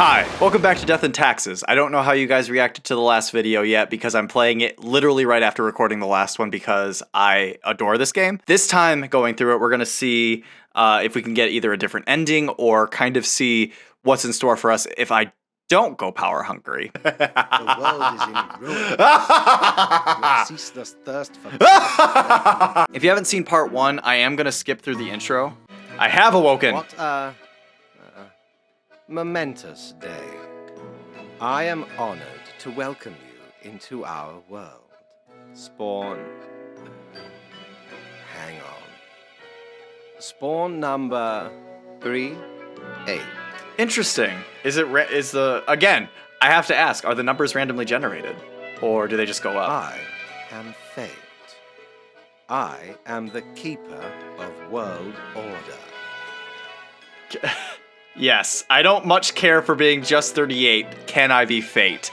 Hi, welcome back to Death and Taxes. I don't know how you guys reacted to the last video yet because I'm playing it literally right after recording the last one because I adore this game. This time, going through it, we're going to see if we can get either a different ending or kind of see what's in store for us if I don't go power hungry. The world is in ruin. Your ceaseless thirst for If you haven't seen part 1, I am going to skip through the intro. I have awoken. What a momentous day. I am honored to welcome you into our world. Spawn. Hang on. Spawn number 3-8. Interesting. Again, I have to ask, are the numbers randomly generated? Or do they just go up? I am fate. I am the keeper of world order. Yes, I don't much care for being just 38. Can I be fate?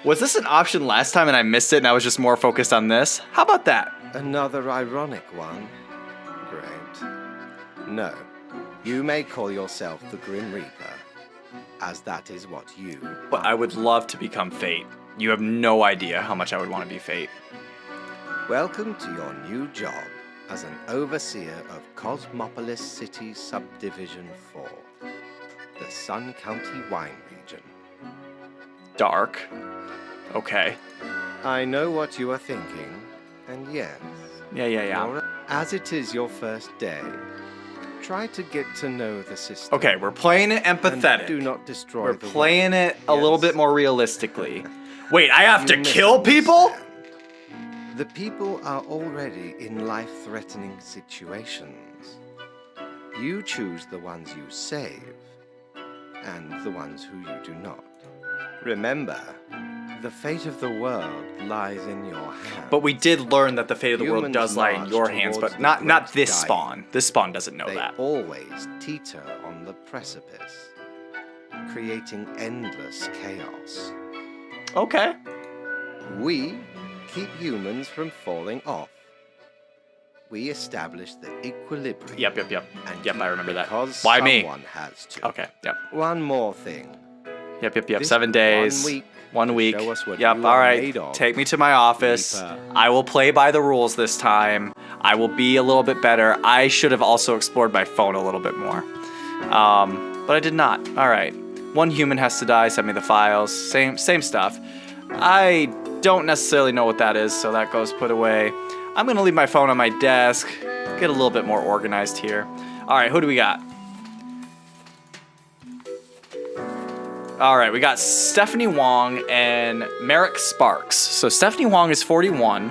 Was this an option last time and I missed it and I was just more focused on this? How about that? Another ironic one. Great. No, you may call yourself the Grim Reaper, as that is what you But are. I would love to become fate. You have no idea how much I would want to be fate. Welcome to your new job as an overseer of Cosmopolis City Subdivision 4, the Sun County Wine Region. Dark. Okay. I know what you are thinking, and yes, Yeah. as it is your first day, try to get to know the system. Okay, we're playing it empathetic. And do not destroy We're the playing world. it a little Yes. bit more realistically. Wait, I have to You kill people? misunderstand. The people are already in life-threatening situations. You choose the ones you save, and the ones who you do not. Remember, the fate of the world lies in your hands. But we did learn that the fate of the world Humans does lie in march your hands, towards but the not great this dying. spawn. This spawn doesn't know They that. always teeter on the precipice, creating endless chaos. Okay. We keep humans from falling off. We establish the equilibrium. Yep. And Yep, keep I remember that. because Why me? someone has to. Okay, yep. One more thing. Yep. This 7 days. 1 week 1 to week. show us what Yep, you are alright. made of. Take me to my office. Reaper. I will play by the rules this time. I will be a little bit better. I should have also explored my phone a little bit more. But I did not. Alright. One human has to die. Send me the files. Same stuff. I don't necessarily know what that is, so that goes put away. I'm going to leave my phone on my desk. Get a little bit more organized here. Alright, who do we got? Alright, we got Stephanie Wong and Merrick Sparks. So Stephanie Wong is 41,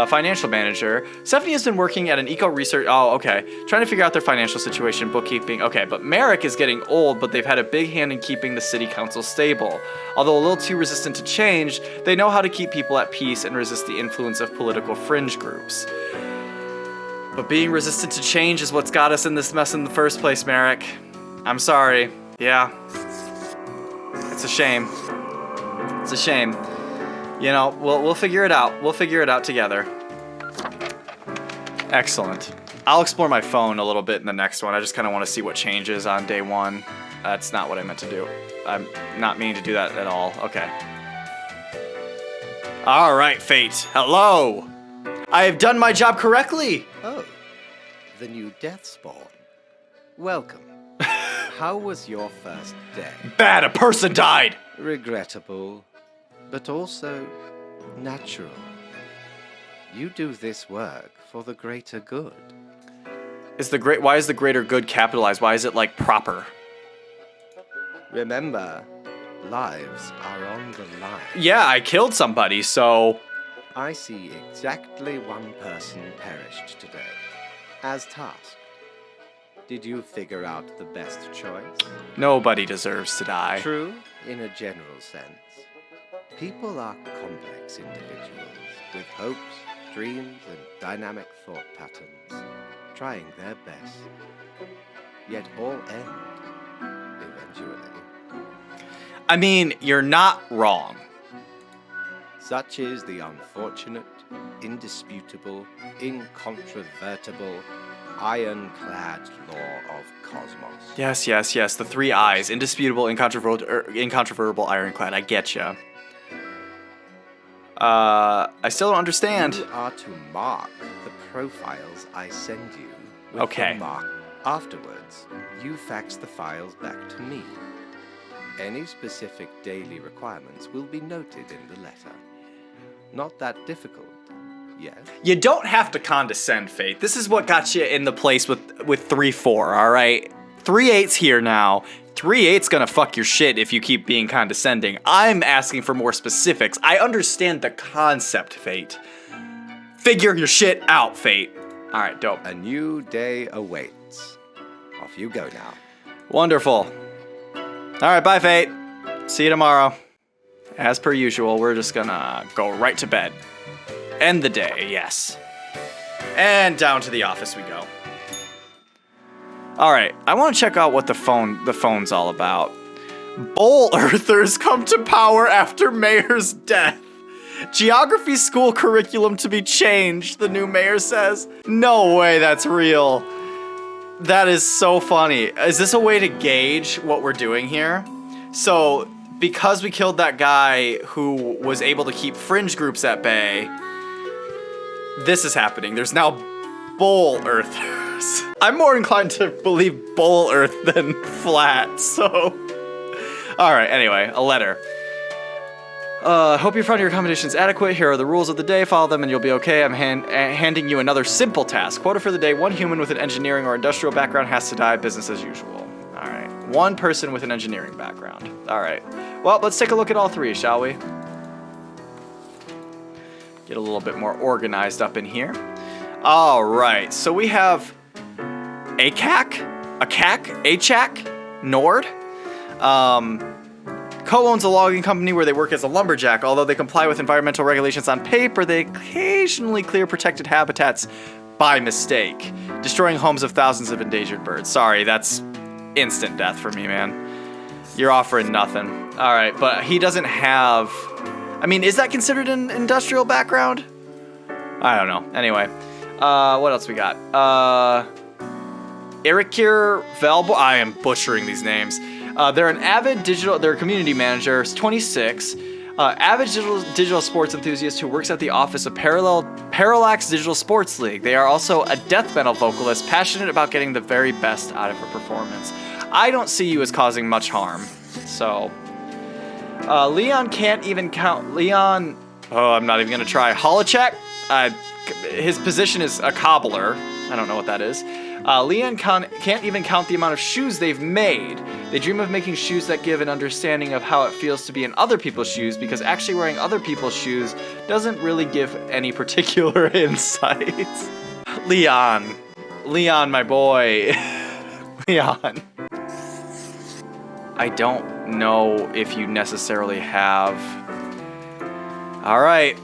financial manager. Stephanie has been working at an eco-research... Oh, okay. Trying to figure out their financial situation, bookkeeping. Okay, but Merrick is getting old, but they've had a big hand in keeping the city council stable. Although a little too resistant to change, they know how to keep people at peace and resist the influence of political fringe groups. But being resistant to change is what's got us in this mess in the first place, Merrick. I'm sorry. Yeah. It's a shame. It's a shame. You know, we'll figure it out. We'll figure it out together. Excellent. I'll explore my phone a little bit in the next one. I just kind of want to see what changes on day 1. That's not what I meant to do. I'm not meaning to do that at all. Okay. All right, Fate. Hello. I have done my job correctly. Oh, the new death spawn. Welcome. How was your first day? Bad, a person died. Regrettable, but also natural. You do this work for the greater good. Why is the greater good capitalized? Why is it like proper? Remember, lives are on the line. Yeah, I killed somebody, so... I see exactly one person perished today, as tasked. Did you figure out the best choice? Nobody deserves to die. True, in a general sense. People are complex individuals with hopes, dreams, and dynamic thought patterns, trying their best. Yet all end, eventually. I mean, you're not wrong. Such is the unfortunate, indisputable, incontrovertible, ironclad law of cosmos. Yes, yes, yes. The 3 I's. Indisputable, incontrovertible, ironclad. I getcha. I still don't understand. You are to mark the profiles I send you with Okay. the mark. Afterwards, you fax the files back to me. Any specific daily requirements will be noted in the letter. Not that difficult, yes? You don't have to condescend, Fate. This is what got you in the place with 3-4, all right? 3-8's here now. 3-8's gonna fuck your shit if you keep being condescending. I'm asking for more specifics. I understand the concept, Fate. Figure your shit out, Fate. All right, dope. A new day awaits. Off you go now. Wonderful. All right, bye, Fate. See you tomorrow. As per usual, we're just gonna go right to bed. End the day, yes. And down to the office we go. All right, I want to check out what the phone's all about. Bowl Earthers come to power after mayor's death. Geography school curriculum to be changed, the new mayor says. No way that's real. That is so funny. Is this a way to gauge what we're doing here? So, because we killed that guy who was able to keep fringe groups at bay, this is happening. There's now Bowl Earthers. I'm more inclined to believe Bowl Earth than flat, so... Alright, anyway, a letter. Hope you found your accommodations adequate. Here are the rules of the day. Follow them and you'll be okay. I'm handing you another simple task. Quota for the day. 1 human with an engineering or industrial background has to die. Business as usual. All right. 1 person with an engineering background. All right. Well, let's take a look at all 3, shall we? Get a little bit more organized up in here. All right. So we have ACAC, Nord. Co-owns a logging company where they work as a lumberjack. Although they comply with environmental regulations on paper, they occasionally clear protected habitats by mistake, destroying homes of thousands of endangered birds. Sorry, that's instant death for me, man. You're offering nothing. All right, but he doesn't have... I mean, is that considered an industrial background? I don't know. Anyway, what else we got? Erikir Velbo. I am butchering these names. They're an avid they're a community manager, 26, avid digital sports enthusiast who works at the office of Parallax Digital Sports League. They are also a death metal vocalist, passionate about getting the very best out of her performance. I don't see you as causing much harm, so. Leon can't even count, I'm not even gonna try. Holochek, his position is a cobbler. I don't know what that is. Leon can't even count the amount of shoes they've made. They dream of making shoes that give an understanding of how it feels to be in other people's shoes, because actually wearing other people's shoes doesn't really give any particular insights. Leon, my boy. Leon. I don't know if you necessarily have... All right.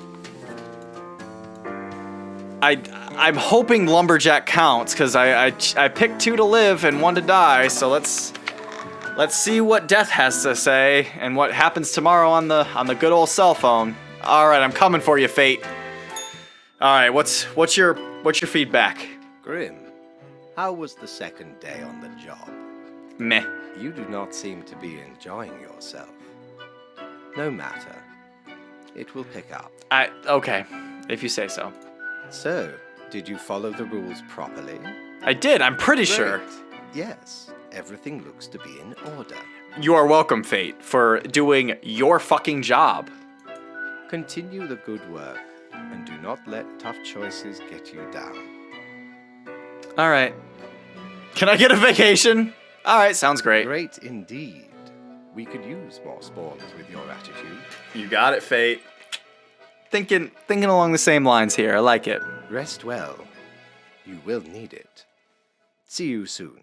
I'm hoping lumberjack counts, because I picked 2 to live and 1 to die, so let's see what death has to say and what happens tomorrow on the good old cell phone. All right, I'm coming for you, Fate. All right, what's your feedback? Grim, how was the second day on the job? Meh. You do not seem to be enjoying yourself. No matter. It will pick up. Okay, if you say so. So, did you follow the rules properly? I did, I'm pretty Great. sure. Yes, everything looks to be in order. You are welcome, Fate, for doing your fucking job. Continue the good work, and do not let tough choices get you down. All right. Can I get a vacation? All right, sounds great. Great indeed. We could use more spawns with your attitude. You got it, Fate. Thinking along the same lines here. I like it. Rest well. You will need it. See you soon.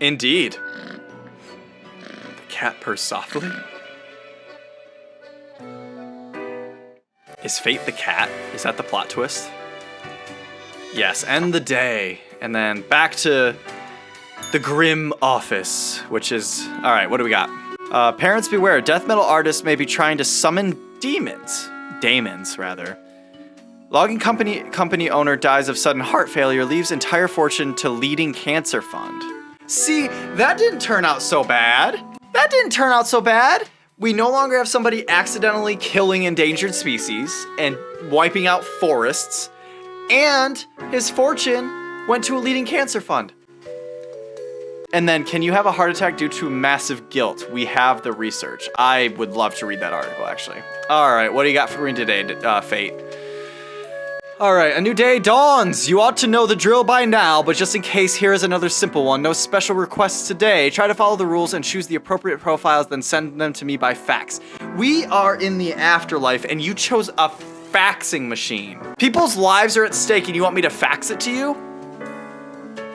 Indeed. The cat purrs softly. Is Fate the cat? Is that the plot twist? Yes, end the day. And then back to the grim office, which is... All right, what do we got? Parents beware. Death metal artists may be trying to summon demons. Daemons, rather. Logging company owner dies of sudden heart failure, leaves entire fortune to leading cancer fund. See, that didn't turn out so bad. That didn't turn out so bad. We no longer have somebody accidentally killing endangered species and wiping out forests, and his fortune went to a leading cancer fund. And then, can you have a heart attack due to massive guilt? We have the research. I would love to read that article, actually. All right, what do you got for me today, Fate? All right, a new day dawns. You ought to know the drill by now, but just in case, here is another simple one. No special requests today. Try to follow the rules and choose the appropriate profiles, then send them to me by fax. We are in the afterlife, and you chose a faxing machine. People's lives are at stake, and you want me to fax it to you?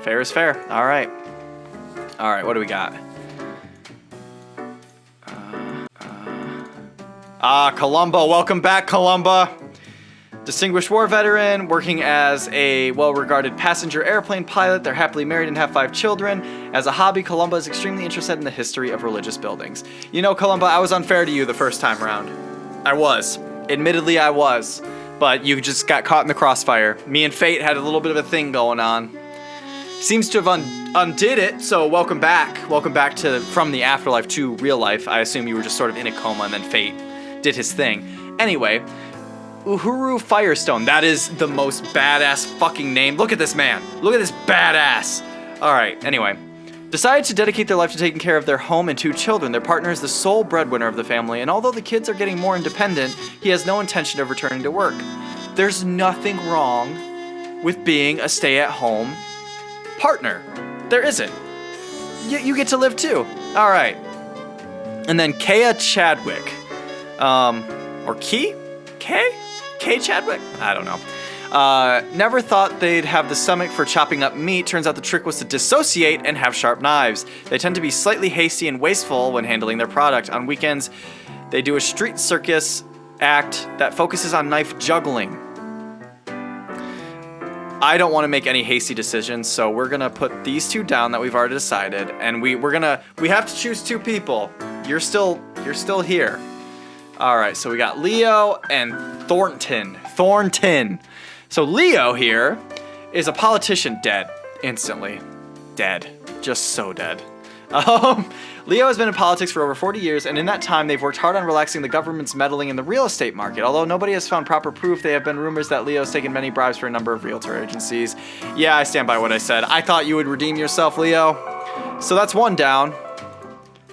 Fair is fair. All right. All right, what do we got? Columba. Welcome back, Columba. Distinguished war veteran, working as a well-regarded passenger airplane pilot. They're happily married and have 5 children. As a hobby, Columba is extremely interested in the history of religious buildings. You know, Columba, I was unfair to you the first time around. I was. Admittedly, I was. But you just got caught in the crossfire. Me and Fate had a little bit of a thing going on. Seems to have undid it, so welcome back. Welcome back from the afterlife to real life. I assume you were just sort of in a coma and then Fate did his thing. Anyway, Uhuru Firestone. That is the most badass fucking name. Look at this man. Look at this badass. All right, anyway. Decided to dedicate their life to taking care of their home and 2 children. Their partner is the sole breadwinner of the family, and although the kids are getting more independent, he has no intention of returning to work. There's nothing wrong with being a stay-at-home partner. There isn't. You get to live too. All right. And then Kea Chadwick. Or Key? Kay Chadwick? I don't know. Never thought they'd have the stomach for chopping up meat. Turns out the trick was to dissociate and have sharp knives. They tend to be slightly hasty and wasteful when handling their product. On weekends, they do a street circus act that focuses on knife juggling. I don't want to make any hasty decisions, so we're gonna put these 2 down that we've already decided, and we have to choose 2 people. You're still here. All right, so we got Leo and Thornton. So Leo here is a politician dead instantly. Dead. Just so dead. Leo has been in politics for over 40 years, and in that time, they've worked hard on relaxing the government's meddling in the real estate market. Although nobody has found proper proof, there have been rumors that Leo has taken many bribes for a number of realtor agencies. Yeah, I stand by what I said. I thought you would redeem yourself, Leo. So that's 1 down.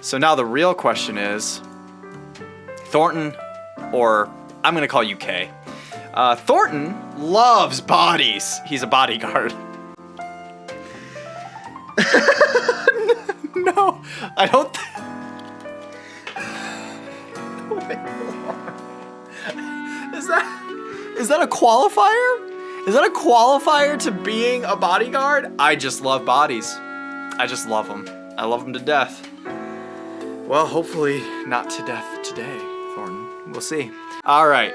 So now the real question is, Thornton, or I'm gonna call you Kay. Thornton loves bodies. He's a bodyguard. No, I don't. Wait, is that a qualifier? Is that a qualifier to being a bodyguard? I just love bodies. I just love them. I love them to death. Well, hopefully not to death today, Thornton. We'll see. All right.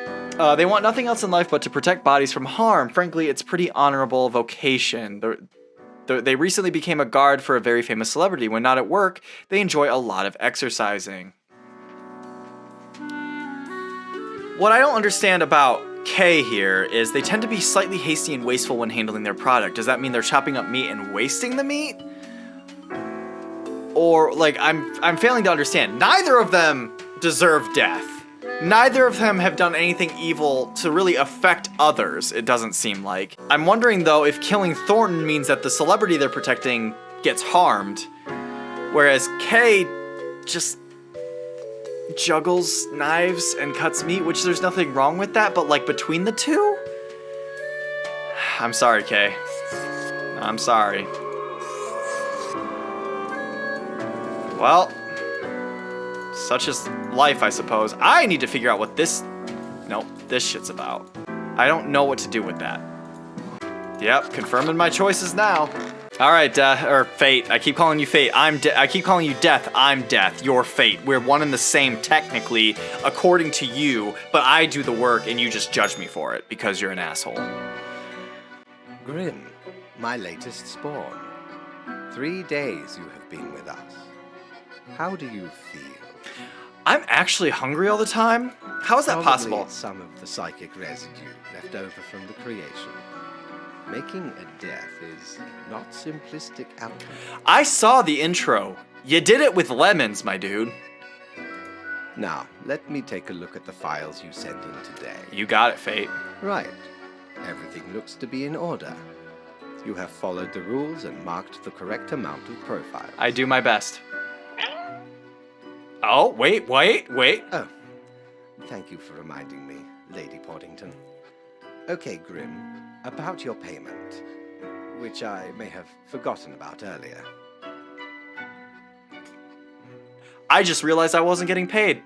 They want nothing else in life but to protect bodies from harm. Frankly, it's pretty honorable vocation. They recently became a guard for a very famous celebrity. When not at work, they enjoy a lot of exercising. What I don't understand about K here is they tend to be slightly hasty and wasteful when handling their product. Does that mean they're chopping up meat and wasting the meat? Or, like, I'm failing to understand. Neither of them deserve death. Neither of them have done anything evil to really affect others, it doesn't seem like. I'm wondering, though, if killing Thornton means that the celebrity they're protecting gets harmed, whereas Kay just juggles knives and cuts meat, which there's nothing wrong with that, but, like, between the 2? I'm sorry, Kay. I'm sorry. Well, such is life, I suppose. I need to figure out what this shit's about. I don't know what to do with that. Yep, confirming my choices now. All right, Fate. I keep calling you Fate. I keep calling you Death. I'm Death. You're Fate. We're one and the same technically, according to you, but I do the work and you just judge me for it because you're an asshole. Grim, my latest spawn. 3 days you have been with us. How do you feel? I'm actually hungry all the time? How is that Probably possible? it's some of the psychic residue left over from the creation. Making a death is not simplistic alchemy. I saw the intro. You did it with lemons, my dude. Now, let me take a look at the files you sent in today. You got it, Fate. Right. Everything looks to be in order. You have followed the rules and marked the correct amount of profiles. I do my best. Oh, wait. Oh, thank you for reminding me, Lady Poddington. Okay, Grimm, about your payment, which I may have forgotten about earlier. I just realized I wasn't getting paid.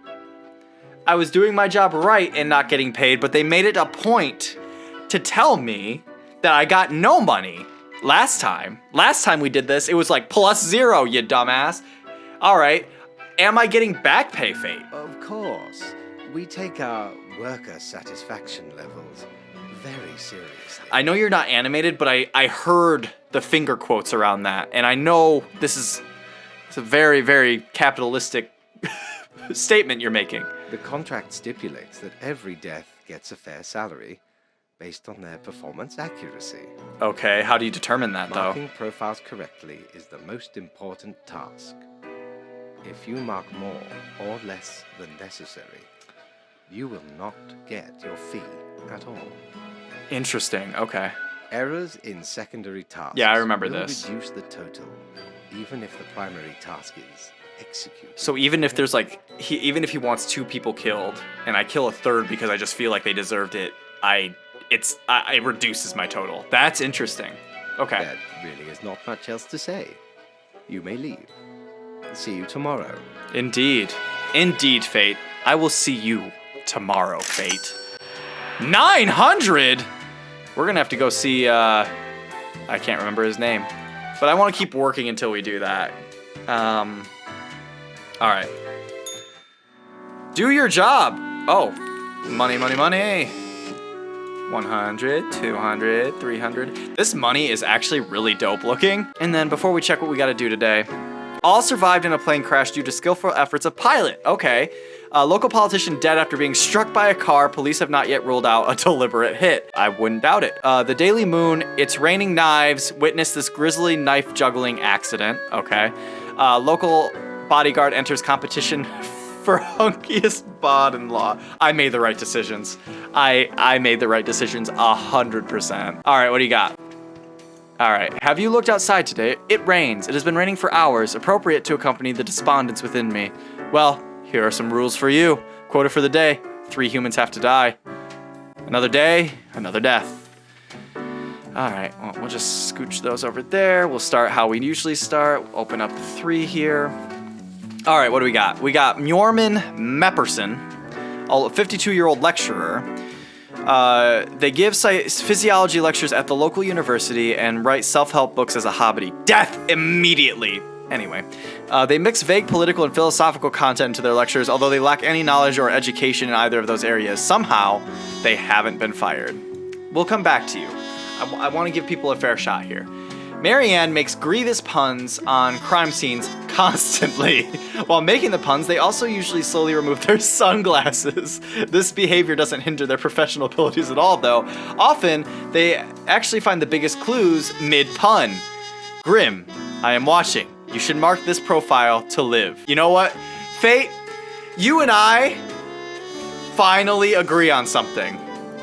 I was doing my job right and not getting paid, but they made it a point to tell me that I got no money last time. Last time we did this, it was like +0, you dumbass. All right, am I getting back pay, Fate? Of course. We take our worker satisfaction levels very seriously. I know you're not animated, but I heard the finger quotes around that, and I know it's a very, very capitalistic statement you're making. The contract stipulates that every death gets a fair salary based on their performance accuracy. Okay, how do you determine that, though? Marking profiles correctly is the most important task. If you mark more or less than necessary, you will not get your fee at all. Interesting, okay. Errors in secondary tasks Yeah, I remember will this. reduce the total, even if the primary task is executed. So even if there's like, even if he wants 2 people killed, and I kill a third because I just feel like they deserved it, it reduces my total. That's interesting. Okay. There really is not much else to say. You may leave. See you tomorrow. Indeed. Indeed, Fate. I will see you tomorrow, Fate. 900? We're gonna have to go see, I can't remember his name. But I want to keep working until we do that. Alright. Do your job! Oh, money, money, money! 100, 200, 300. This money is actually really dope looking. And then before we check what we gotta do today, all survived in a plane crash due to skillful efforts of pilot. Okay. Local politician dead after being struck by a car. Police have not yet ruled out a deliberate hit. I wouldn't doubt it. The Daily Moon, it's raining knives. Witness this grisly knife juggling accident. Okay. Local bodyguard enters competition for hunkiest bod-in-law. I made the right decisions. I made the right decisions 100%. All right, what do you got? All right, have you looked outside today? It rains. It has been raining for hours, appropriate to accompany the despondence within me. Well, here are some rules for you. Quota for the day, 3 humans have to die. Another day, another death. All right, well, we'll just scooch those over there. We'll start how we usually start. Open up 3 here. All right, what do we got? We got Mjorman Mepperson, a 52-year-old lecturer. They give physiology lectures at the local university and write self-help books as a hobby. Death immediately! Anyway, they mix vague political and philosophical content into their lectures, although they lack any knowledge or education in either of those areas. Somehow, they haven't been fired. We'll come back to you. I want to give people a fair shot here. Marianne makes grievous puns on crime scenes constantly. While making the puns, they also usually slowly remove their sunglasses. This behavior doesn't hinder their professional abilities at all, though. Often, they actually find the biggest clues mid-pun. Grim, I am watching. You should mark this profile to live. You know what? Fate, you and I finally agree on something.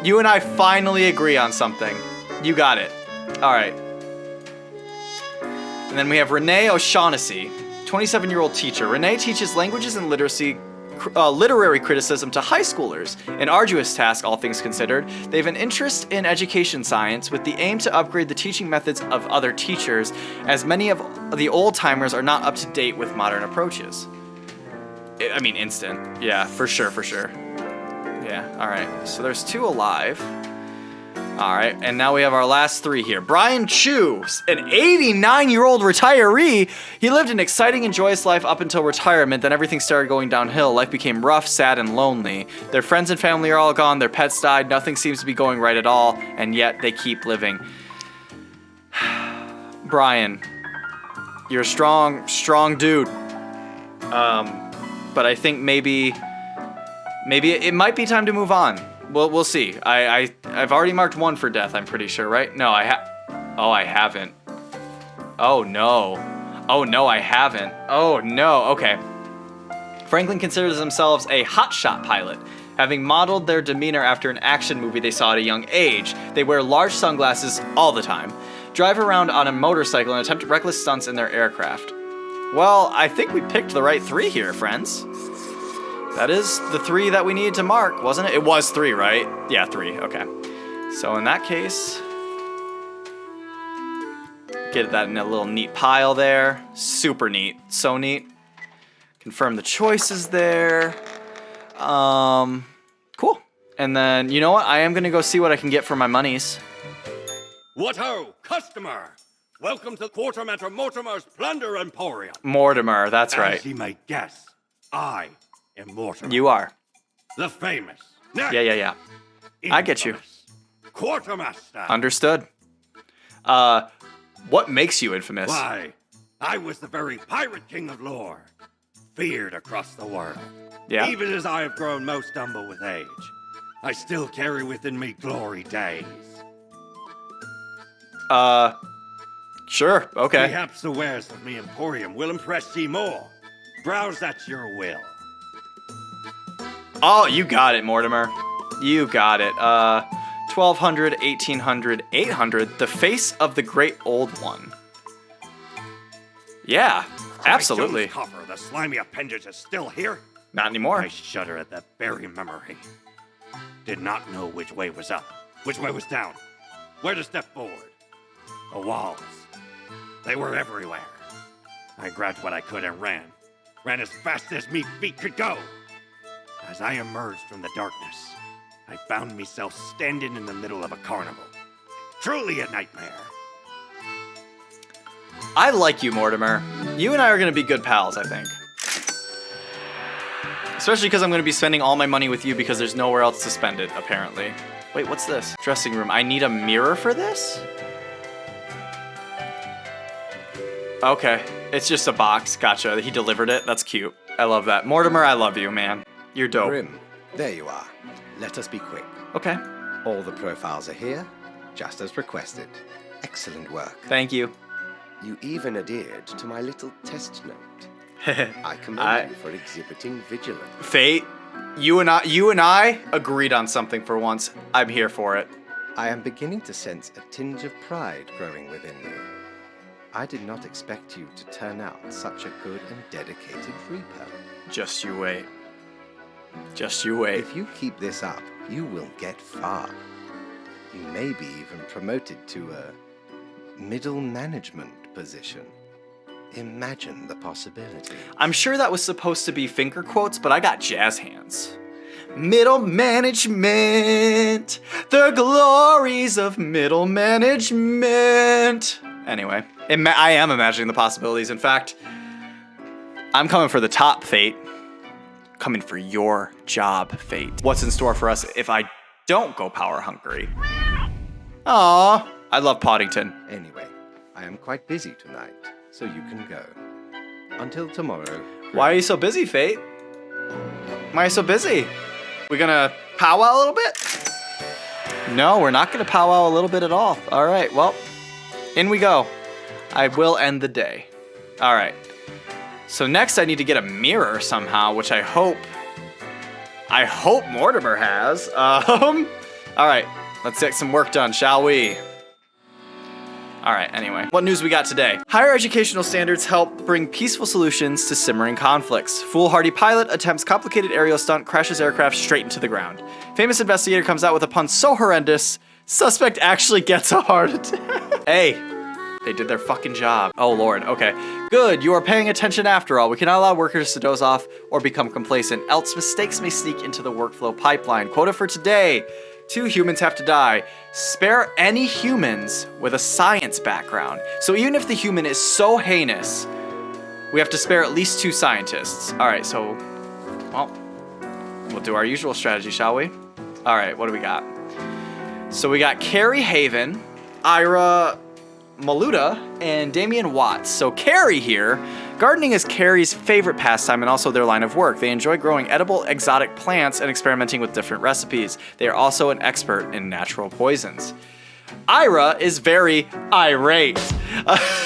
You and I finally agree on something. You got it. All right. And then we have Renee O'Shaughnessy, 27-year-old teacher. Renee teaches languages and literary criticism to high schoolers, an arduous task, all things considered. They have an interest in education science with the aim to upgrade the teaching methods of other teachers, as many of the old-timers are not up to date with modern approaches. I mean, instant. Yeah, for sure, for sure. Yeah, all right. So there's 2 alive. All right, and now we have our last 3 here. Brian Chu, an 89-year-old retiree. He lived an exciting and joyous life up until retirement, then everything started going downhill. Life became rough, sad, and lonely. Their friends and family are all gone, their pets died, nothing seems to be going right at all, and yet they keep living. Brian, you're a strong dude. But but I think maybe it might be time to move on. We'll see. I've already marked one for death, I'm pretty sure, right? No, I haven't. Oh no. Oh no, I haven't. Oh no, okay. Franklin considers themselves a hotshot pilot, having modeled their demeanor after an action movie they saw at a young age. They wear large sunglasses all the time, drive around on a motorcycle, and attempt reckless stunts in their aircraft. Well, I think we picked the right 3 here, friends. That is the 3 that we needed to mark, wasn't it? It was 3, right? Yeah, 3, okay. So in that case, get that in a little neat pile there. Super neat, so neat. Confirm the choices there. Cool. And then, you know what? I am gonna go see what I can get for my monies. What ho, customer! Welcome to Quartermaster Mortimer's Plunder Emporium. Mortimer, that's right. As you may guess, I am Mortimer. You are. The famous. Yeah. I get you. Quartermaster. Understood. What makes you infamous? Why, I was the very pirate king of lore, feared across the world. Yeah. Even as I have grown most humble with age, I still carry within me glory days. Sure, okay. Perhaps the wares of me emporium will impress ye more. Browse at your will. Oh, you got it, Mortimer. You got it. 1200, 1800, 800, the face of the great old one. Yeah, absolutely. My coffer, the slimy appendage is still here? Not anymore. I shudder at that very memory. Did not know which way was up, which way was down, where to step forward. The walls, they were everywhere. I grabbed what I could and ran as fast as me feet could go. As I emerged from the darkness, I found myself standing in the middle of a carnival. Truly a nightmare. I like you, Mortimer. You and I are gonna be good pals, I think. Especially because I'm gonna be spending all my money with you because there's nowhere else to spend it, apparently. Wait, what's this? Dressing room. I need a mirror for this? Okay, it's just a box. Gotcha. He delivered it. That's cute. I love that. Mortimer, I love you, man. You're dope. Grim, there you are. Let us be quick. Okay. All the profiles are here, just as requested. Excellent work. Thank you. You even adhered to my little test note. I commend you for exhibiting vigilance. Fate, you and I agreed on something for once. I'm here for it. I am beginning to sense a tinge of pride growing within me. I did not expect you to turn out such a good and dedicated reaper. Just you wait. Just you wait. If you keep this up, you will get far. You may be even promoted to a middle management position. Imagine the possibility. I'm sure that was supposed to be finger quotes, but I got jazz hands. Middle management, the glories of middle management. Anyway, I am imagining the possibilities. In fact, I'm coming for the top, Fate. Coming for your job, Fate. What's in store for us if I don't go power hungry? Aw, I love Poddington. Anyway, I am quite busy tonight, so you can go. Until tomorrow. Why are you so busy, Fate? Why are you so busy? We gonna powwow a little bit? No, we're not gonna powwow a little bit at all. All right, well, in we go. I will end the day. All right. So next I need to get a mirror somehow, which I hope Mortimer has. All right, let's get some work done, shall we? All right, anyway. What news we got today? Higher educational standards help bring peaceful solutions to simmering conflicts. Foolhardy pilot attempts complicated aerial stunt, crashes aircraft straight into the ground. Famous investigator comes out with a pun so horrendous, suspect actually gets a heart attack. Hey. They did their fucking job. Oh, Lord. Okay. Good. You are paying attention after all. We cannot allow workers to doze off or become complacent, else mistakes may sneak into the workflow pipeline. Quota for today. 2 humans have to die. Spare any humans with a science background. So even if the human is so heinous, we have to spare at least 2 scientists. All right, so, well, we'll do our usual strategy, shall we? All right, what do we got? So we got Carrie Haven, Ira Maluda, and Damian Watts. So Carrie here Gardening is Carrie's favorite pastime and also their line of work. They enjoy growing edible exotic plants and experimenting with different recipes. They are also an expert in natural poisons. Ira is very irate.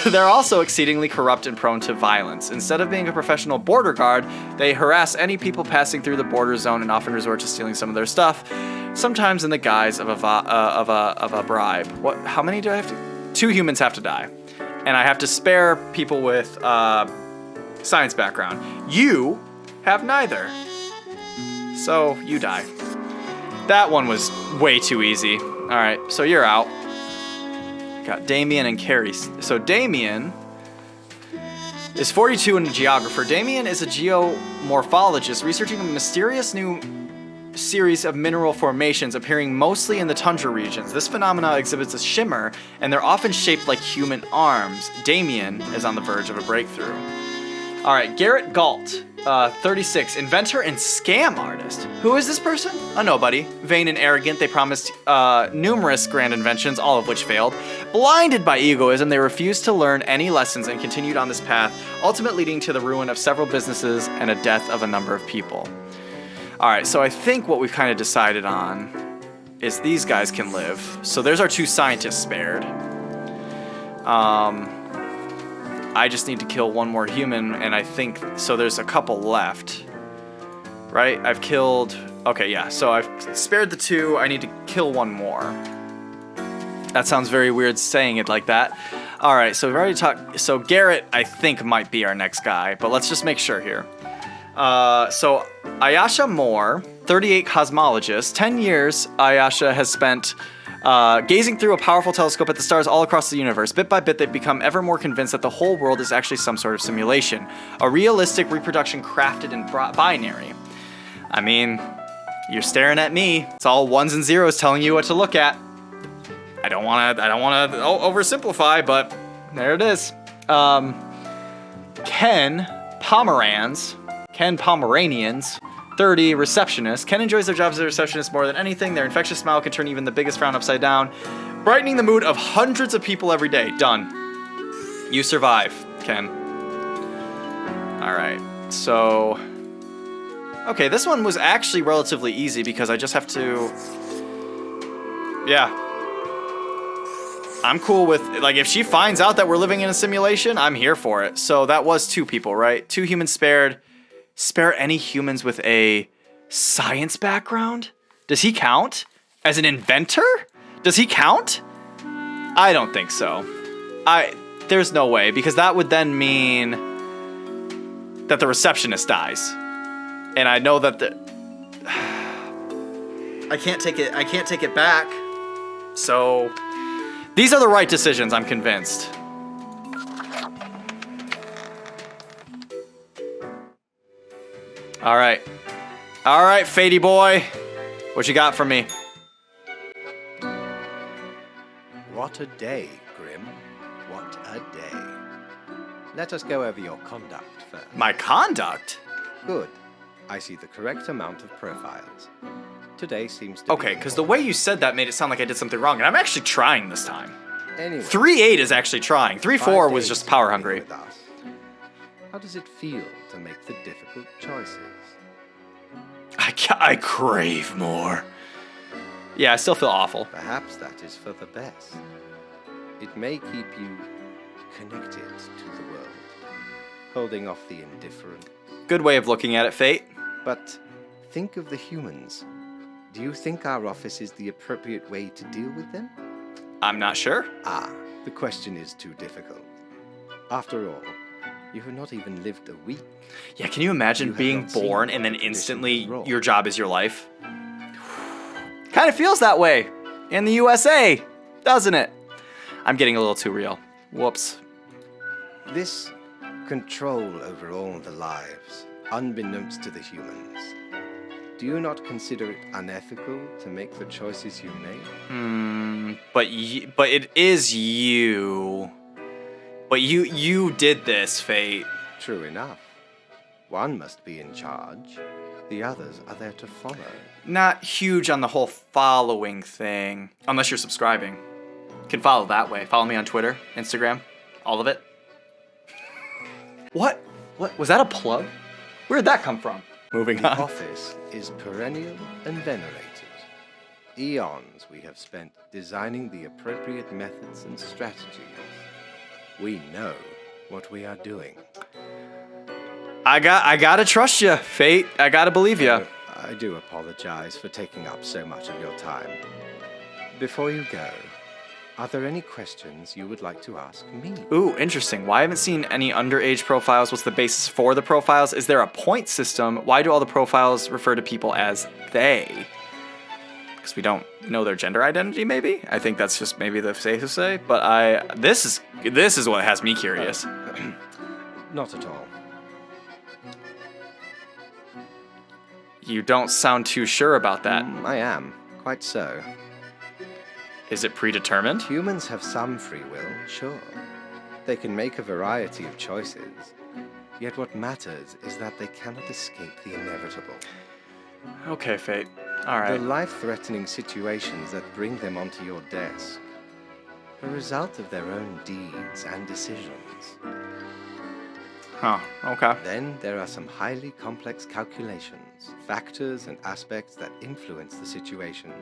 They're also exceedingly corrupt and prone to violence. Instead of being a professional border guard, they harass any people passing through the border zone and often resort to stealing some of their stuff, sometimes in the guise of a bribe. What? How many do I have to? 2 humans have to die, and I have to spare people with science background. You have neither, so you die. That one was way too easy. All right, so you're out. Got Damien and Carrie. So Damien is 42 and a geographer. Damien is a geomorphologist researching a mysterious new series of mineral formations appearing mostly in the tundra regions. This phenomena exhibits a shimmer, and they're often shaped like human arms. Damien is on the verge of a breakthrough. All right, Garrett Galt, 36, inventor and scam artist. Who is this person? A nobody. Vain and arrogant, they promised numerous grand inventions, all of which failed. Blinded by egoism, they refused to learn any lessons and continued on this path, ultimately leading to the ruin of several businesses and a death of a number of people. All right, so I think what we've kind of decided on is these guys can live. So there's our 2 scientists spared. I just need to kill 1 more human, and I think, so there's a couple left, right? I've killed, okay, yeah, so I've spared the 2, I need to kill 1 more. That sounds very weird saying it like that. All right, so we've already talked, so Garrett, I think, might be our next guy, but let's just make sure here. So Ayasha Moore, 38 cosmologist, 10 years Ayasha has spent gazing through a powerful telescope at the stars all across the universe. Bit by bit, they become ever more convinced that the whole world is actually some sort of simulation, a realistic reproduction crafted in binary. I mean, you're staring at me. It's all 1s and 0s telling you what to look at. I don't want to oversimplify, but there it is. Ken Pomeranians, 30, receptionist. Ken enjoys their job as a receptionist more than anything. Their infectious smile can turn even the biggest frown upside down, brightening the mood of hundreds of people every day. Done. You survive, Ken. All right, so... Okay, this one was actually relatively easy because I just have to... Yeah. I'm cool with, like, if she finds out that we're living in a simulation, I'm here for it. So that was 2 people, right? 2 humans spared. Spare any humans with a science background? Does he count? As an inventor? Does he count? I don't think so. There's no way, because that would then mean that the receptionist dies. And I know that I can't take it back. So these are the right decisions, I'm convinced. All right, Fatey boy, what you got for me? What a day, Grim. What a day. Let us go over your conduct first. My conduct? Good. I see the correct amount of profiles. Today seems to be... Okay, because the way you said that made it sound like I did something wrong, and I'm actually trying this time. Anyway, 3-8 is actually trying. 3-4 was just power hungry. with us. How does it feel to make the difficult choices? I crave more. Yeah, I still feel awful. Perhaps that is for the best. It may keep you connected to the world, holding off the indifferent. Good way of looking at it, Fate. But think of the humans. Do you think our office is the appropriate way to deal with them? I'm not sure. The question is too difficult. After all, you have not even lived a week. Yeah, can you imagine being born and then instantly your job is your life? Kind of feels that way in the USA, doesn't it? I'm getting a little too real. Whoops. This control over all the lives, unbeknownst to the humans. Do you not consider it unethical to make the choices you make? But it is you. But you did this, Fate. True enough. One must be in charge. The others are there to follow. Not huge on the whole following thing. Unless you're subscribing. Can follow that way. Follow me on Twitter, Instagram, all of it. What What? Was that a plug? Where'd that come from? Moving The on. office is perennial and venerated. Eons we have spent designing the appropriate methods and strategies. We know what we are doing. I gotta trust you, Fate. I gotta believe you. I do apologize for taking up so much of your time. Before you go, are there any questions you would like to ask me? Ooh, interesting. Why haven't seen any underage profiles? What's the basis for the profiles? Is there a point system? Why do all the profiles refer to people as they? Because we don't know their gender identity, maybe? I think that's just maybe the safest say. But this is what has me curious. Not at all. You don't sound too sure about that. I am, quite so. Is it predetermined? Humans have some free will, sure. They can make a variety of choices. Yet what matters is that they cannot escape the inevitable. Okay, Fate. All The right. life-threatening situations that bring them onto your desk, a result of their own deeds and decisions. Huh. Okay. Then there are some highly complex calculations, factors and aspects that influence the situation.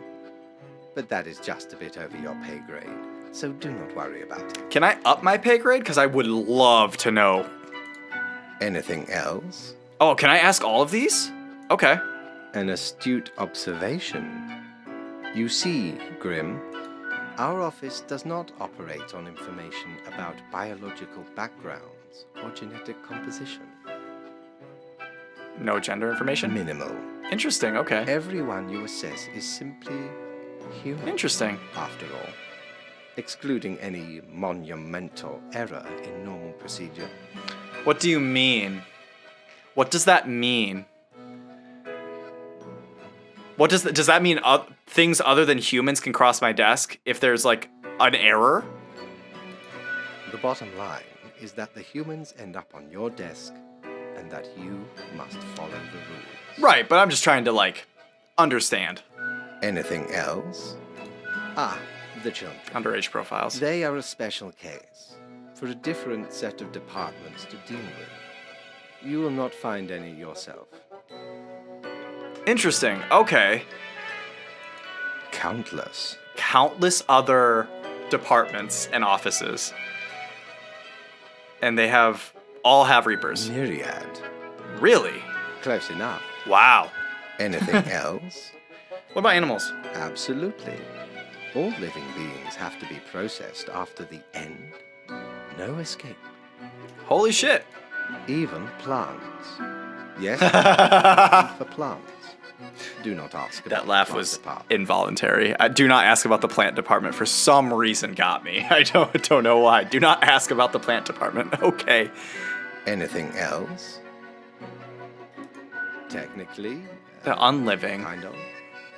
But that is just a bit over your pay grade, so do not worry about it. Can I up my pay grade? Because I would love to know. Anything else? Oh, can I ask all of these? Okay. An astute observation. You see, Grim, our office does not operate on information about biological backgrounds or genetic composition. No gender information? Minimal. Interesting. Okay. Everyone you assess is simply human. Interesting. After all, excluding any monumental error in normal procedure. What do you mean? What does that mean? What does that mean? Things other than humans can cross my desk if there's like an error? The bottom line is that the humans end up on your desk and that you must follow the rules. Right, but I'm just trying to like understand. Anything else? Ah, the children. Underage profiles. They are a special case, for a different set of departments to deal with. You will not find any yourself. Interesting. Okay. Countless. Countless other departments and offices. And they all have Reapers. Myriad. Really? Close enough. Wow. Anything else? What about animals? Absolutely. All living beings have to be processed after the end. No escape. Holy shit. Even plants. Yes, even for plants. Do not ask about That the laugh plant was department. involuntary. I do not ask about the plant department. For some reason got me. I don't know why. Do not ask about the plant department. Okay. Anything else? Technically, The unliving. kind of,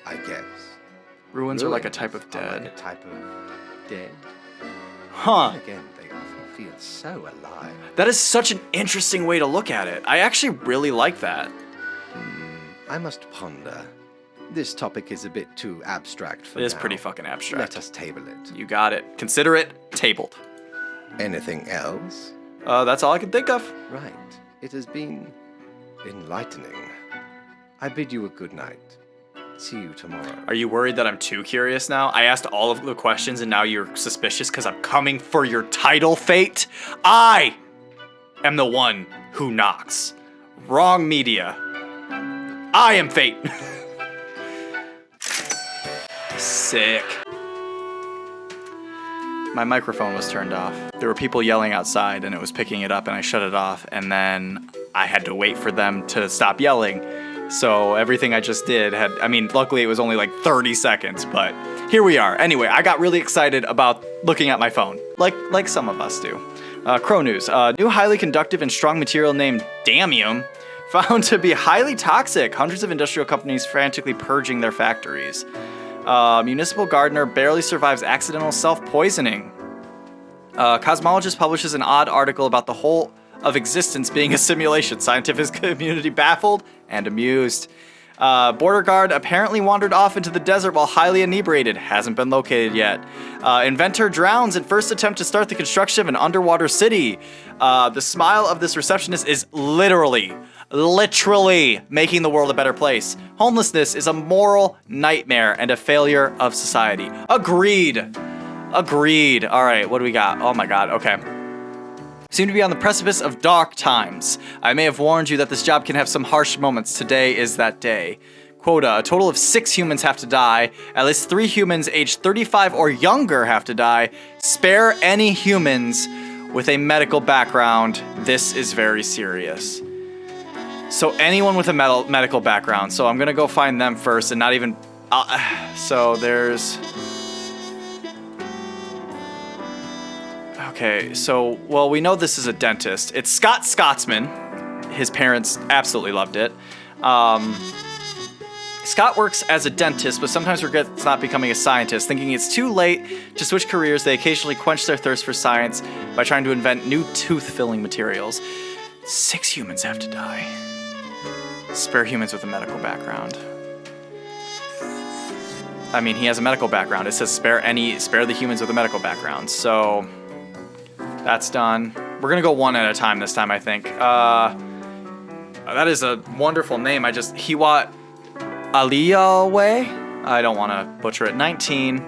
I guess. Ruins are like a type of Ruins are dead. like a type of dead. Huh. Then again, they often feel so alive. That is such an interesting way to look at it. I actually really like that. I must ponder. This topic is a bit too abstract for It is now. pretty fucking abstract. Let us table it. You got it. Consider it tabled. Anything else? That's all I can think of. Right. It has been enlightening. I bid you a good night. See you tomorrow. Are you worried that I'm too curious now? I asked all of the questions and now you're suspicious because I'm coming for your title, Fate? I am the one who knocks. Wrong media. I am Fate. Sick. My microphone was turned off. There were people yelling outside and it was picking it up and I shut it off and then I had to wait for them to stop yelling. So everything I just did luckily it was only like 30 seconds, but here we are. Anyway, I got really excited about looking at my phone, like some of us do. Crow News, new highly conductive and strong material named Damium found to be highly toxic. Hundreds of industrial companies frantically purging their factories. Municipal gardener barely survives accidental self-poisoning. Cosmologist publishes an odd article about the whole of existence being a simulation. Scientific community baffled and amused. Border guard apparently wandered off into the desert while highly inebriated. Hasn't been located yet. Inventor drowns in first attempt to start the construction of an underwater city. The smile of this receptionist is literally making the world a better place. Homelessness is a moral nightmare and a failure of society. Agreed. All right, what do we got? Oh my god, okay. Seem to be on the precipice of dark times. I may have warned you that this job can have some harsh moments. Today is that day. Quota, a total of 6 humans have to die. At least 3 humans aged 35 or younger have to die. Spare any humans with a medical background. This is very serious. So anyone with a medical background. So I'm gonna go find them first and not even... so there's... Okay, so, well, we know this is a dentist. It's Scott Scotsman. His parents absolutely loved it. Scott works as a dentist, but sometimes regrets not becoming a scientist. Thinking it's too late to switch careers, they occasionally quench their thirst for science by trying to invent new tooth-filling materials. 6 humans have to die. Spare humans with a medical background. I mean, he has a medical background. It says spare the humans with a medical background, so... That's done. We're gonna go one at a time this time, I think. That is a wonderful name. Hiwat Aliyawe? I don't want to butcher it. 19.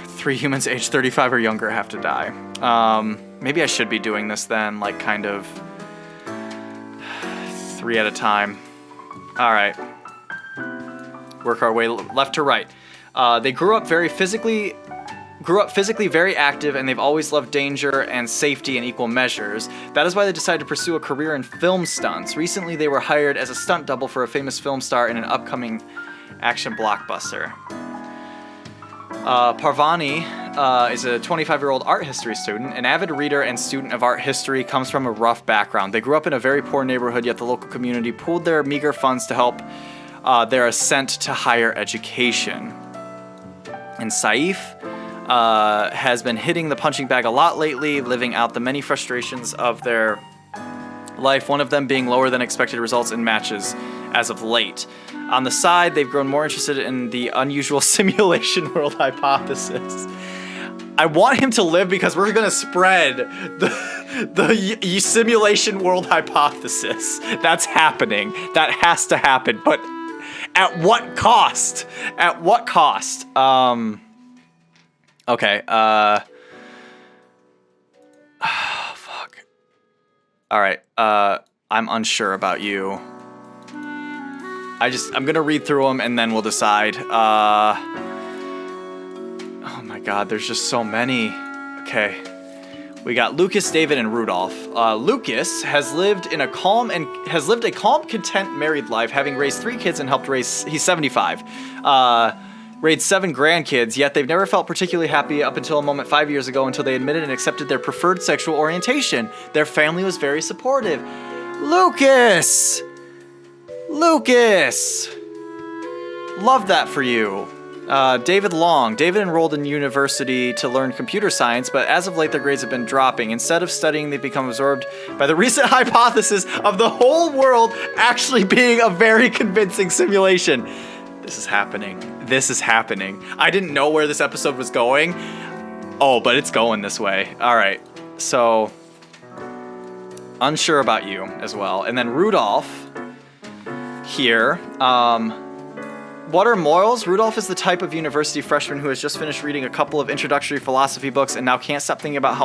3 humans aged 35 or younger have to die. Maybe I should be doing this then, like kind of 3 at a time. All right. Work our way left to right. They grew up physically very active, and they've always loved danger and safety in equal measures. That is why they decided to pursue a career in film stunts. Recently, they were hired as a stunt double for a famous film star in an upcoming action blockbuster. Parvani is a 25-year-old art history student. An avid reader and student of art history, comes from a rough background. They grew up in a very poor neighborhood, yet the local community pooled their meager funds to help their ascent to higher education. And Saif has been hitting the punching bag a lot lately, living out the many frustrations of their life, one of them being lower than expected results in matches as of late. On the side, they've grown more interested in the unusual simulation world hypothesis. I want him to live because we're going to spread the simulation world hypothesis. That's happening. That has to happen. But at what cost? At what cost? Okay, fuck. Alright, I'm unsure about you. I'm gonna read through them and then we'll decide. Oh my god, there's just so many. Okay. We got Lucas, David, and Rudolph. Lucas has lived a calm, content married life, having raised 3 kids and helped raise, he's 75. Raised 7 grandkids, yet they've never felt particularly happy up until a moment 5 years ago, until they admitted and accepted their preferred sexual orientation. Their family was very supportive. Lucas! Love that for you. David Long. David enrolled in university to learn computer science, but as of late their grades have been dropping. Instead of studying, they've become absorbed by the recent hypothesis of the whole world actually being a very convincing simulation. This is happening. I didn't know where this episode was going. Oh, but it's going this way. All right. So, unsure about you as well. And then Rudolph here. What are morals? Rudolph is the type of university freshman who has just finished reading a couple of introductory philosophy books and now can't stop thinking about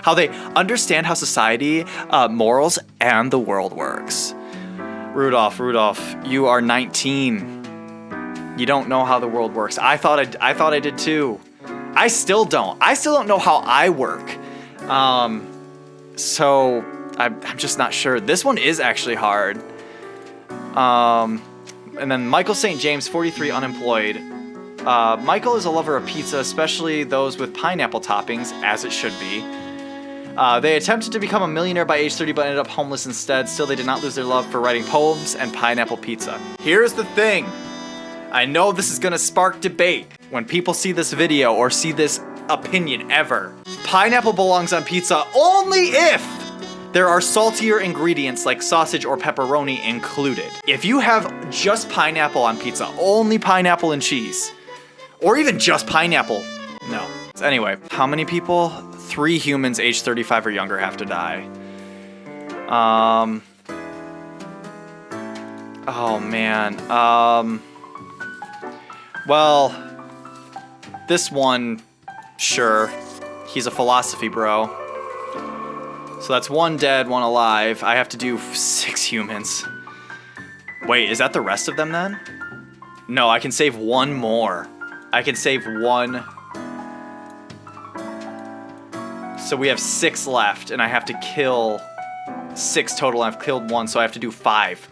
how they understand how society, morals, and the world works. Rudolph, you are 19. You don't know how the world works. I thought I did too. I still don't know how I work. So I'm just not sure. This one is actually hard. And then Michael St. James, 43, unemployed. Michael is a lover of pizza, especially those with pineapple toppings, as it should be. They attempted to become a millionaire by age 30, but ended up homeless instead. Still, they did not lose their love for writing poems and pineapple pizza. Here's the thing. I know this is gonna spark debate when people see this video or see this opinion ever. Pineapple belongs on pizza only if There are saltier ingredients like sausage or pepperoni included. If you have just pineapple on pizza, only pineapple and cheese, or even just pineapple, no. Anyway, how many people? 3 humans aged 35 or younger have to die. Oh man. Well, this one, sure. He's a philosophy bro. So that's 1 dead, 1 alive. I have to do 6 humans. Wait, is that the rest of them then? No, I can save 1 more. I can save 1. So we have 6 left, and I have to kill 6 total. I've killed 1, so I have to do 5.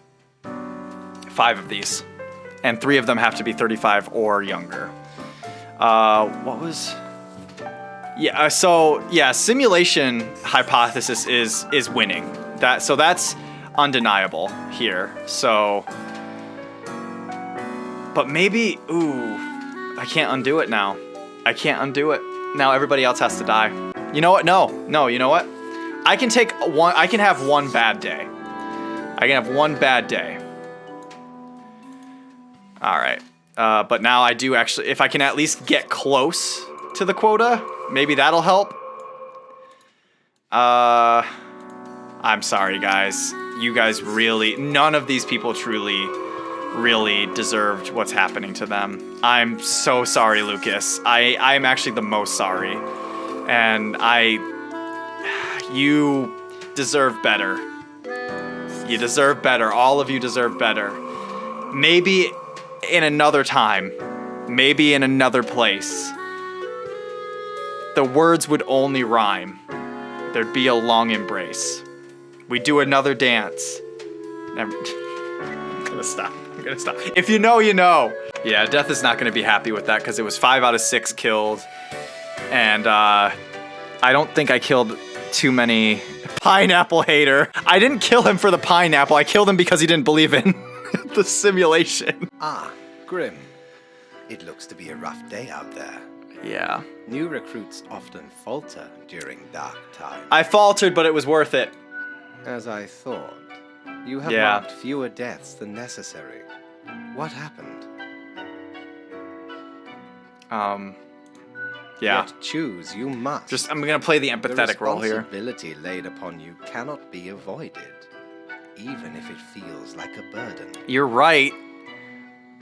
5 of these. And 3 of them have to be 35 or younger. What was... Yeah, so yeah, simulation hypothesis is winning. So that's undeniable here. So, but maybe, ooh, I can't undo it now. I can't undo it. Now everybody else has to die. You know what? No, you know what? I can have 1 bad day. I can have 1 bad day. All right. But now I do actually, if I can at least get close to the quota, maybe that'll help. I'm sorry, guys. You guys really, none of these people really deserved what's happening to them. I'm so sorry, Lucas. I'm actually the most sorry. And you deserve better. You deserve better. All of you deserve better. Maybe in another time, maybe in another place, the words would only rhyme. There'd be a long embrace. We'd do another dance. I'm gonna stop. If you know, you know. Yeah, Death is not gonna be happy with that because it was 5 out of 6 killed. And I don't think I killed too many. Pineapple hater. I didn't kill him for the pineapple. I killed him because he didn't believe in the simulation. Ah, Grim. It looks to be a rough day out there. Yeah. New recruits often falter during dark times. I faltered, but it was worth it. As I thought. You have Yeah. marked fewer deaths than necessary. What happened? Yeah. Yet choose you must. I'm gonna play the empathetic role here. The responsibility laid upon you cannot be avoided, even if it feels like a burden. You're right.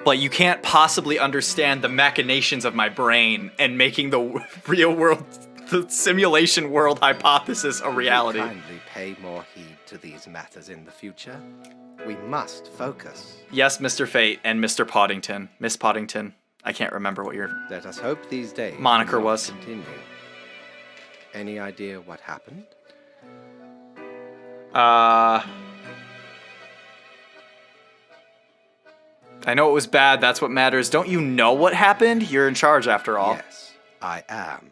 But you can't possibly understand the machinations of my brain and making the real world, the simulation world hypothesis a reality. Will you kindly pay more heed to these matters in the future? We must focus. Yes, Mr. Fate and Mr. Poddington. Miss Poddington. I can't remember what your Let us hope these days moniker will not was. continue. Any idea what happened? I know it was bad, that's what matters. Don't you know what happened? You're in charge after all. Yes, I am.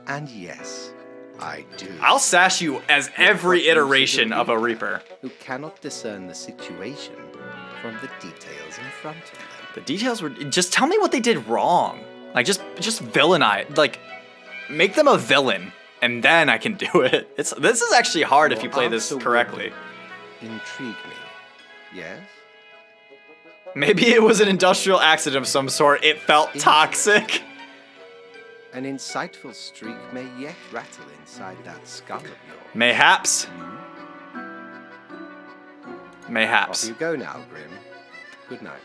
And yes, I do. I'll sash you as every iteration of a Reaper. Who cannot discern the situation from the details in front of them. The details were, just tell me what they did wrong. Like, just villainize, like, make them a villain, and then I can do it. This is actually hard if you play this correctly. Intrigue me. Yes? Maybe it was an industrial accident of some sort. It felt toxic. An insightful streak may yet rattle inside that skull of yours. Mayhaps. Off Mayhaps. you go now, Grim. Good night.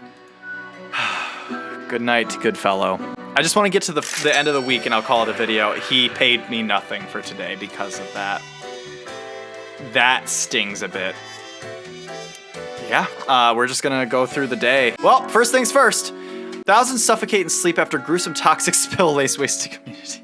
Good night, good fellow. I just want to get to the end of the week and I'll call it a video. He paid me nothing for today because of that. That stings a bit. Yeah, we're just gonna go through the day. Well, first things first. Thousands suffocate and sleep after gruesome toxic spill lays waste to community.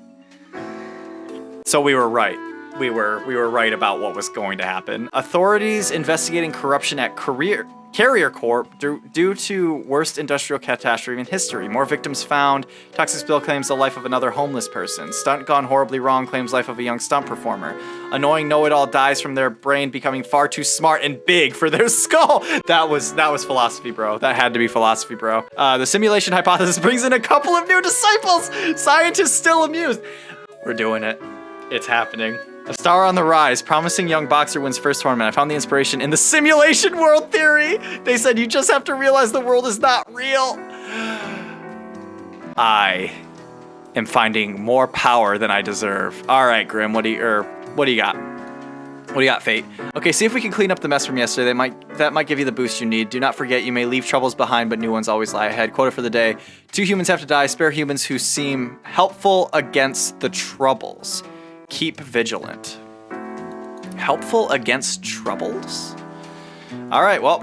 So we were right. We were right about what was going to happen. Authorities investigating corruption at Carrier Corp due to worst industrial catastrophe in history. More victims found. Toxic spill claims the life of another homeless person. Stunt gone horribly wrong claims life of a young stunt performer. Annoying know-it-all dies from their brain becoming far too smart and big for their skull. That was philosophy, bro. That had to be philosophy, bro. The simulation hypothesis brings in a couple of new disciples. Scientists still amused. We're doing it. It's happening. A star on the rise. Promising young boxer wins first tournament. I found the inspiration in the simulation world theory. They said you just have to realize the world is not real. I am finding more power than I deserve. All right, Grim, what do you got? What do you got, Fate? Okay, see if we can clean up the mess from yesterday. That might give you the boost you need. Do not forget, you may leave troubles behind, but new ones always lie ahead. Quota for the day. 2 humans have to die. Spare humans who seem helpful against the troubles. Keep vigilant. Helpful against troubles? All right, well,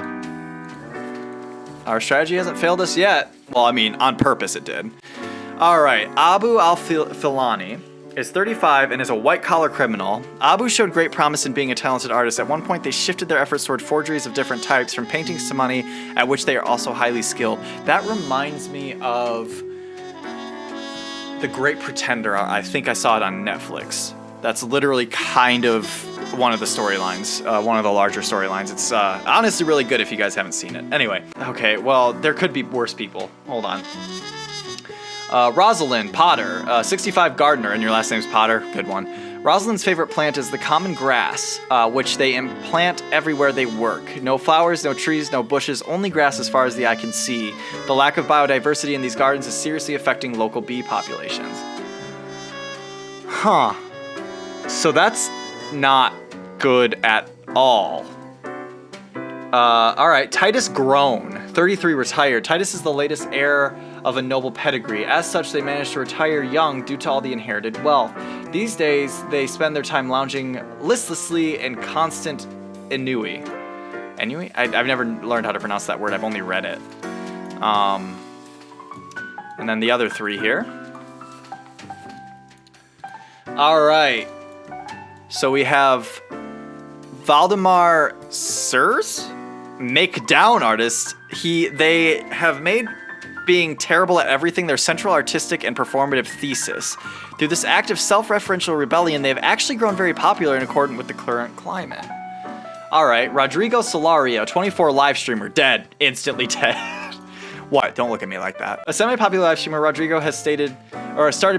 our strategy hasn't failed us yet. Well, I mean, on purpose it did. All right, Abu al-Filani is 35 and is a white-collar criminal. Abu showed great promise in being a talented artist. At one point, they shifted their efforts toward forgeries of different types, from paintings to money, at which they are also highly skilled. That reminds me of The Great Pretender. I think I saw it on Netflix. That's literally kind of one of the storylines, one of the larger storylines. It's honestly really good if you guys haven't seen it. Anyway, okay, well, there could be worse people. Hold on. Rosalind Potter, 65 gardener, and your last name's Potter. Good one. Rosalind's favorite plant is the common grass, which they implant everywhere they work. No flowers, no trees, no bushes, only grass as far as the eye can see. The lack of biodiversity in these gardens is seriously affecting local bee populations. Huh. So that's not good at all. All right, Titus Grown, 33, retired. Titus is the latest heir of a noble pedigree. As such, they managed to retire young due to all the inherited wealth. These days, they spend their time lounging listlessly in constant ennui. Ennui? I've never learned how to pronounce that word. I've only read it. And then the other 3 here. All right. So we have Valdemar Sirs, make down artist. They have made being terrible at everything their central artistic and performative thesis. Through this act of self-referential rebellion, they have actually grown very popular in accordance with the current climate. All right, Rodrigo Solario, 24, live streamer, dead, instantly dead. What? Don't look at me like that. A semi-popular live streamer, Rodrigo has started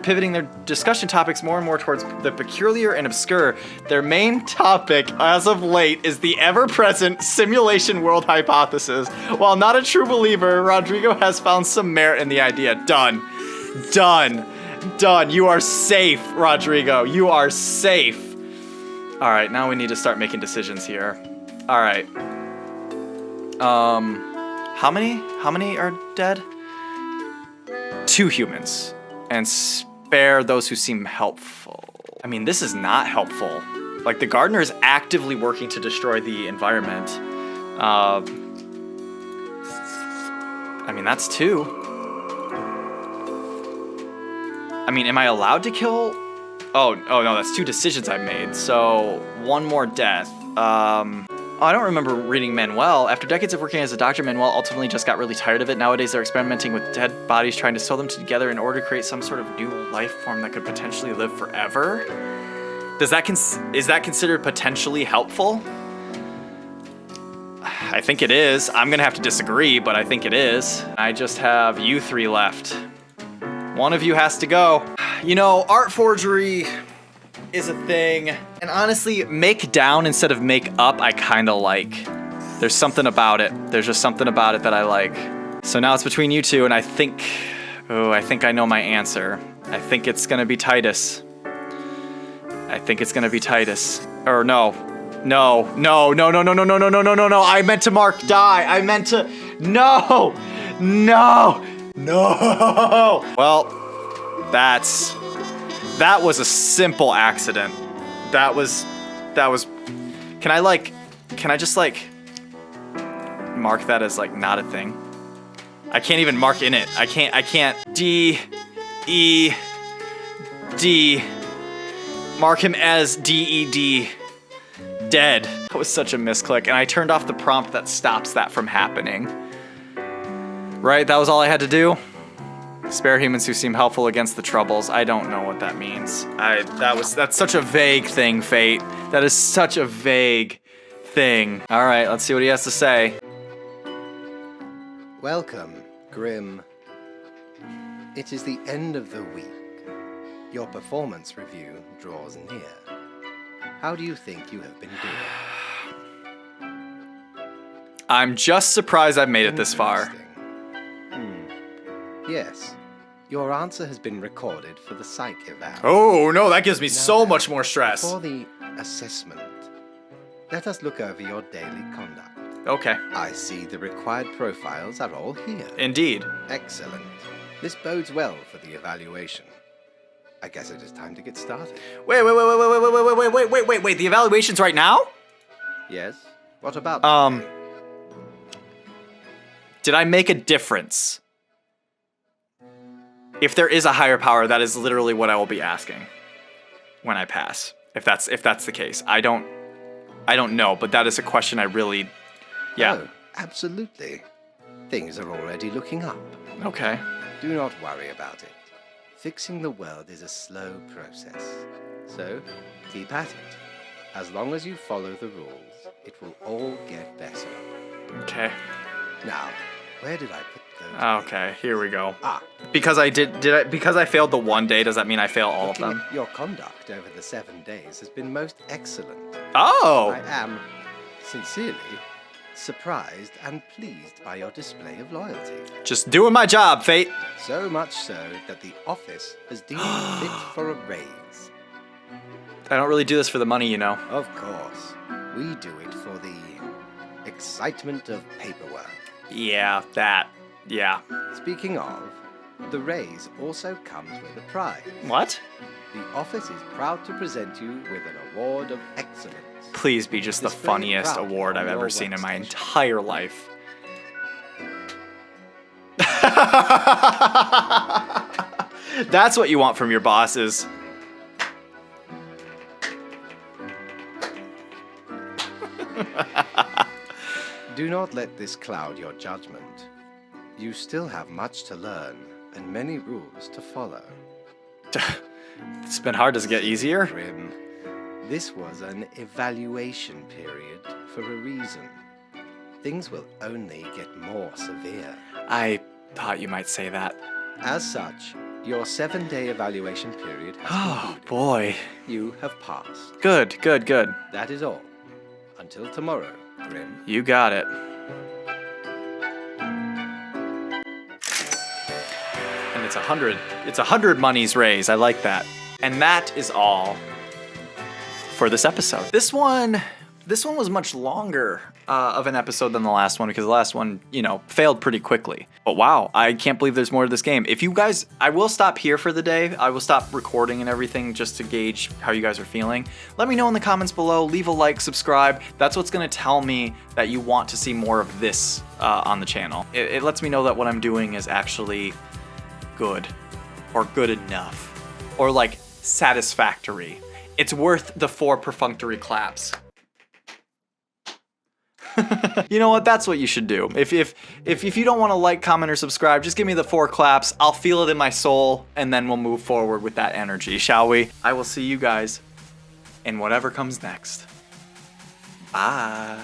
pivoting their discussion topics more and more towards the peculiar and obscure. Their main topic, as of late, is the ever-present simulation world hypothesis. While not a true believer, Rodrigo has found some merit in the idea. Done. Done. Done. You are safe, Rodrigo. You are safe. All right, now we need to start making decisions here. All right. How many are dead? 2 humans. And spare those who seem helpful. I mean, this is not helpful. Like, the gardener is actively working to destroy the environment. I mean, that's 2. I mean, am I allowed to kill? Oh no, that's 2 decisions I made. So 1 more death. I don't remember reading Manuel. After decades of working as a doctor, Manuel ultimately just got really tired of it. Nowadays, they're experimenting with dead bodies, trying to sew them together in order to create some sort of new life form that could potentially live forever. Is that considered potentially helpful? I think it is. I'm gonna have to disagree, but I think it is. I just have you 3 left. One of you has to go. You know, art forgery is a thing, and honestly, make down instead of make up I kinda like. There's something about it. There's just something about it that I like. So now it's between you 2, and I think I know my answer. I think it's gonna be Titus. I think it's gonna be Titus. Or no. No. I meant to mark die. I meant to, no. Well, that was a simple accident. That was, can I just mark that as not a thing? I can't even mark in it. I can't, D, E, D, mark him as D-E-D, dead. That was such a misclick, and I turned off the prompt that stops that from happening. Right, that was all I had to do? Spare humans who seem helpful against the troubles. I don't know what that means. That's such a vague thing, Fate. That is such a vague thing. All right, let's see what he has to say. Welcome, Grim. It is the end of the week. Your performance review draws near. How do you think you have been doing? I'm just surprised I've made it this far. Interesting. Yes. Your answer has been recorded for the psych eval. Oh, no, that gives me Now so then, much more stress. For the assessment, let us look over your daily conduct. Okay, I see the required profiles are all here. indeed. Excellent. This bodes well for the evaluation. I guess it is time to get started. Wait, the evaluation's right now? Yes? What about Did I make a difference? If there is a higher power, that is literally what I will be asking when I pass. If that's the case. I don't know, but that is a question I really Oh, absolutely. Things are already looking up. Okay. Do not worry about it. Fixing the world is a slow process. So, keep at it. As long as you follow the rules, it will all get better. Okay. Now, where did I put those? Okay, here we go. Ah, Because because I failed the one day, does that mean I fail all of looking them? at your conduct over the 7 days has been most excellent. Oh! I am, sincerely, surprised and pleased by your display of loyalty. Just doing my job, Fate. So much so that the office has deemed it fit for a raise. I don't really do this for the money, you know. Of course, we do it for the excitement of paperwork. Yeah, that. Yeah. Speaking of, the raise also comes with a prize. What? The office is proud to present you with an award of excellence. Please be just the Display it funniest proudly award on I've ever your seen in my workstation. entire life. That's what you want from your bosses. Do not let this cloud your judgment. You still have much to learn and many rules to follow. It's been hard. Does it get easier? Grim, this was an evaluation period for a reason. Things will only get more severe. I thought you might say that. As such, your 7-day evaluation period has Oh, concluded. boy. You have passed. Good. That is all. Until tomorrow, Grim. You got it. And it's 100. It's 100 monies raised. I like that. And that is all for this episode. This one was much longer of an episode than the last one because the last one, failed pretty quickly. But wow, I can't believe there's more to this game. If you guys, I will stop here for the day. I will stop recording and everything just to gauge how you guys are feeling. Let me know in the comments below. Leave a like, subscribe. That's what's going to tell me that you want to see more of this on the channel. It lets me know that what I'm doing is actually good or good enough or like satisfactory. It's worth the 4 perfunctory claps. You know what? That's what you should do. If you don't want to like, comment, or subscribe, just give me the 4 claps. I'll feel it in my soul, and then we'll move forward with that energy, shall we? I will see you guys in whatever comes next. Bye.